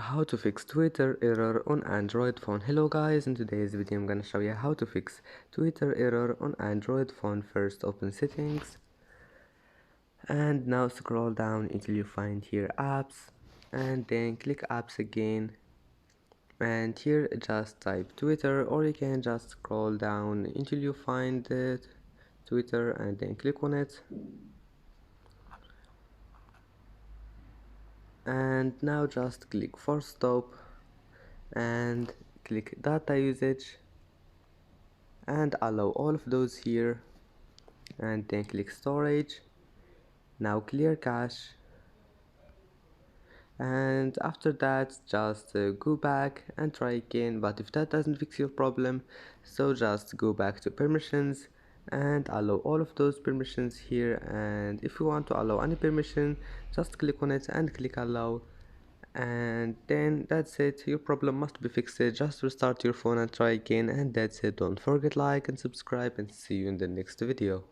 How to fix Twitter error on Android phone. Hello guys, in today's video I'm gonna show you how to fix Twitter error on Android phone. First open settings and now scroll down until you find here apps and then click apps again, and here just type Twitter, or you can just scroll down until you find it Twitter and then click on it. And now just click force stop and click data usage and allow all of those here, and then click storage. Now clear cache, and after that just go back and try again. But if that doesn't fix your problem, so just go back to permissions and allow all of those permissions here, and if you want to allow any permission just click on it and click allow, and then that's it. Your problem must be fixed. Just restart your phone and try again, and that's it. Don't forget like and subscribe, and see you in the next video.